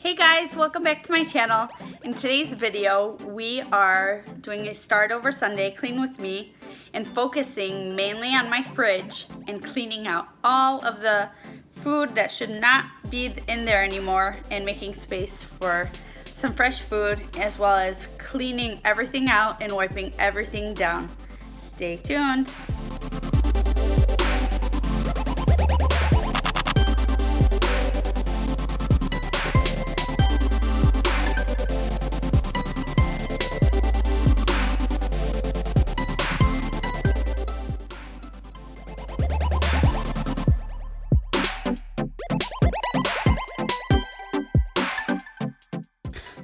Hey guys, welcome back to my channel. In today's video, we are doing a Start Over Sunday clean with me and focusing mainly on my fridge and cleaning out all of the food that should not be in there anymore and making space for some fresh food, as well as cleaning everything out and wiping everything down. Stay tuned.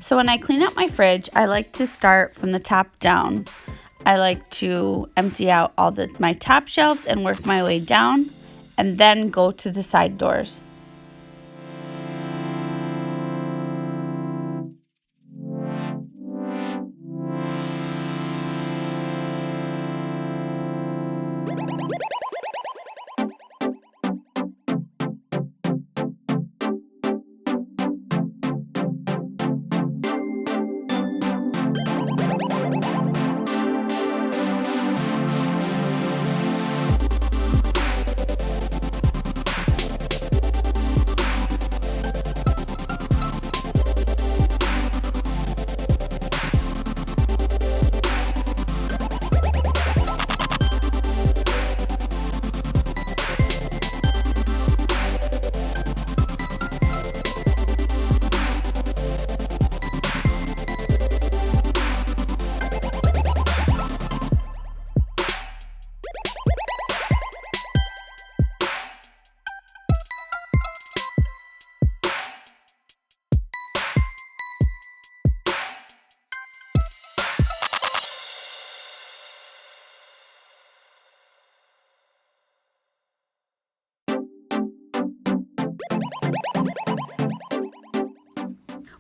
So when I clean up my fridge, I like to start from the top down. I like to empty out all my top shelves and work my way down, and then go to the side doors.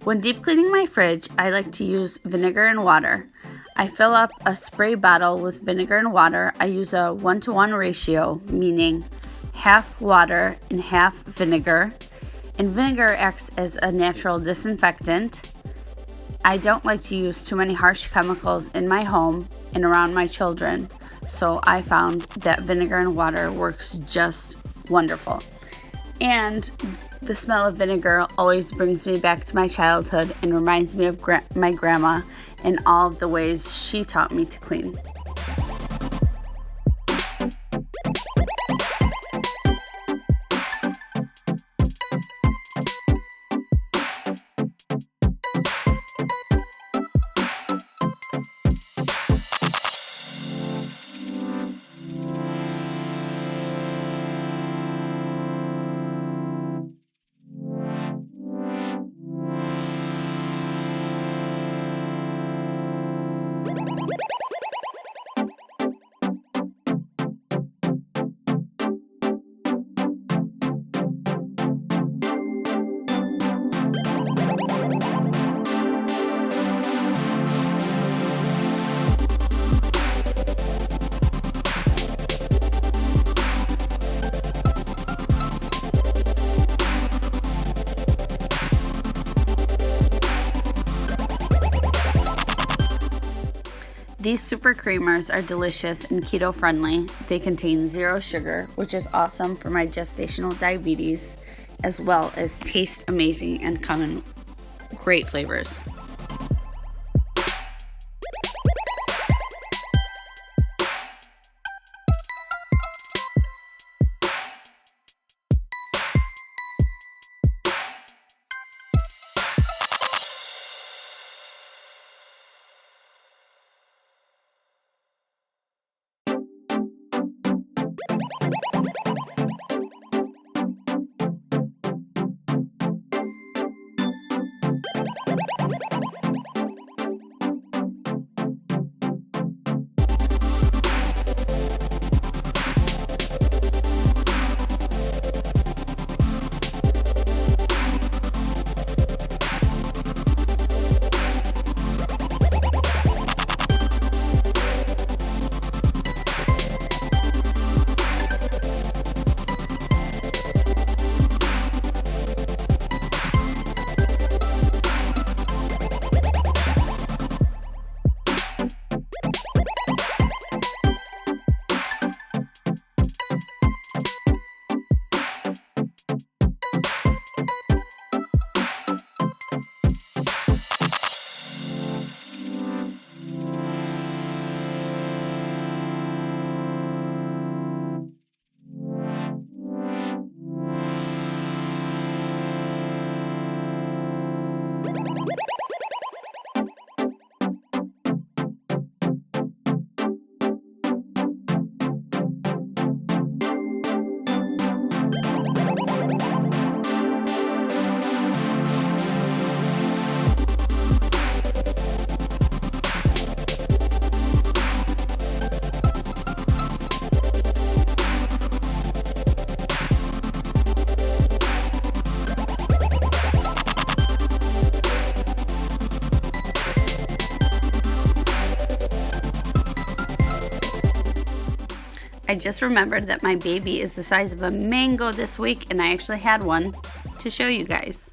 When deep cleaning my fridge, I like to use vinegar and water. I fill up a spray bottle with vinegar and water. I use a 1-to-1 ratio, meaning half water and half vinegar. And vinegar acts as a natural disinfectant. I don't like to use too many harsh chemicals in my home and around my children, so I found that vinegar and water works just wonderful. And the smell of vinegar always brings me back to my childhood and reminds me of my grandma and all of the ways she taught me to clean. These super creamers are delicious and keto friendly. They contain 0 sugar, which is awesome for my gestational diabetes, as well as taste amazing and come in great flavors. I just remembered that my baby is the size of a mango this week, and I actually had one to show you guys.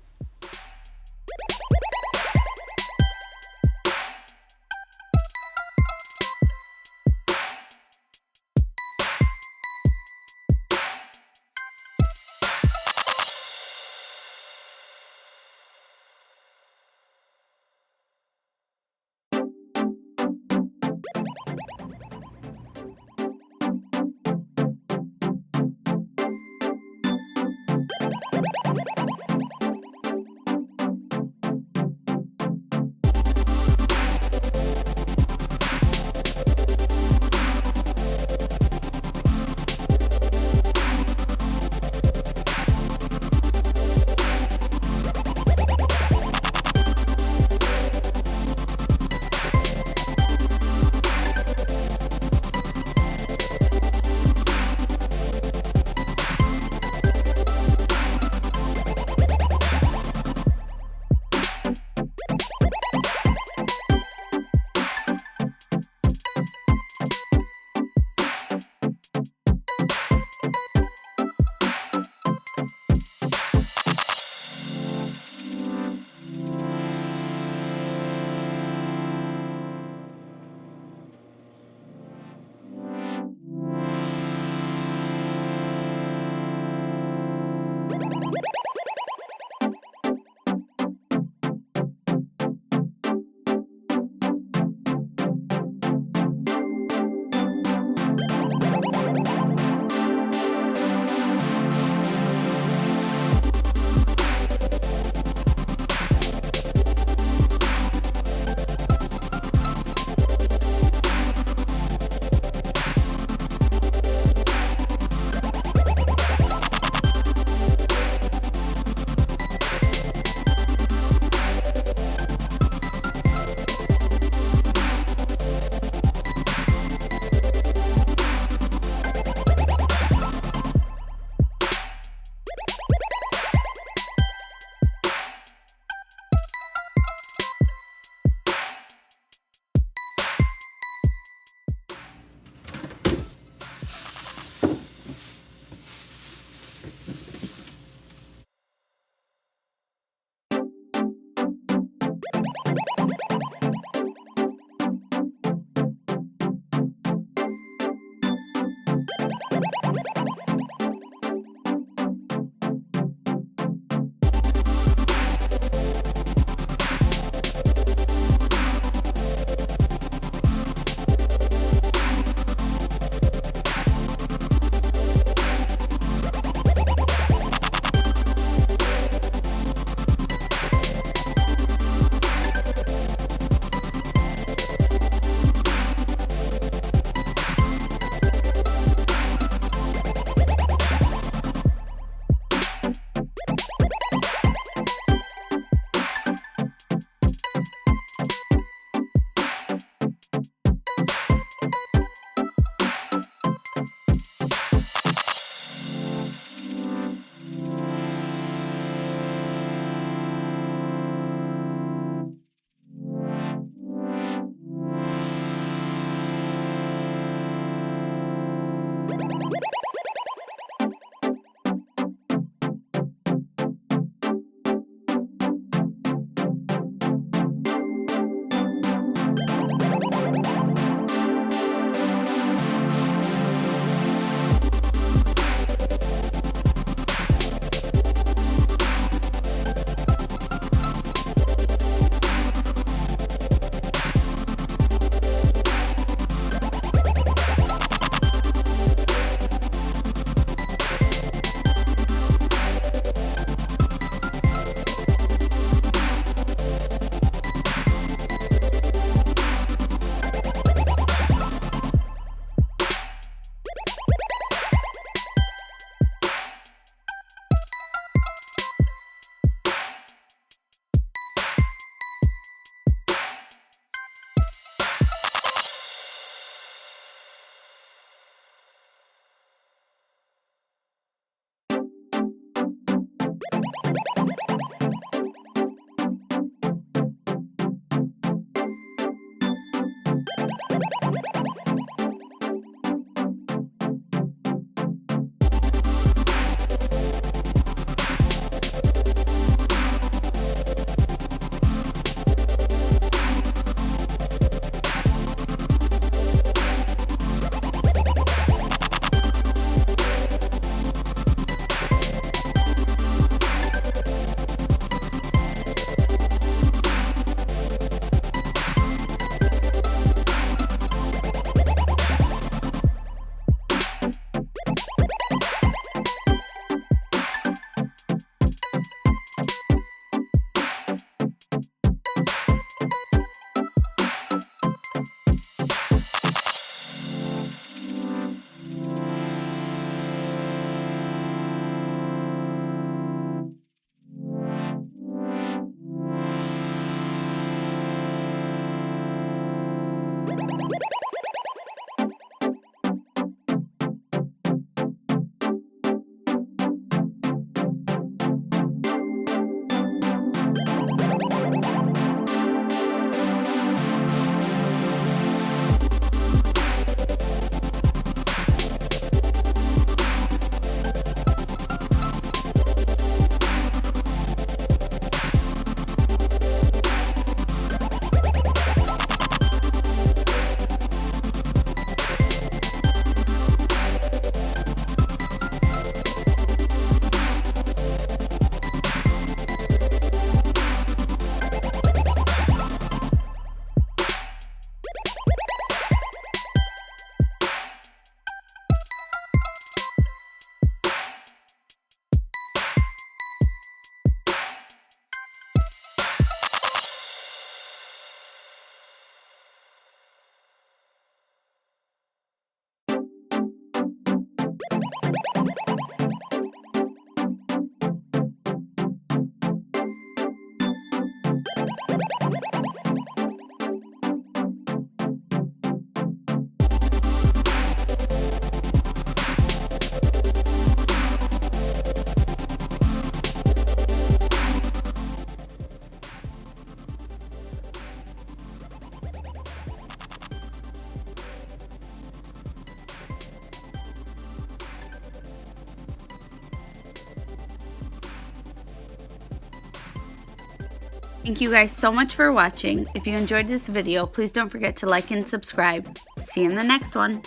Thank you guys so much for watching. If you enjoyed this video, please don't forget to like and subscribe. See you in the next one.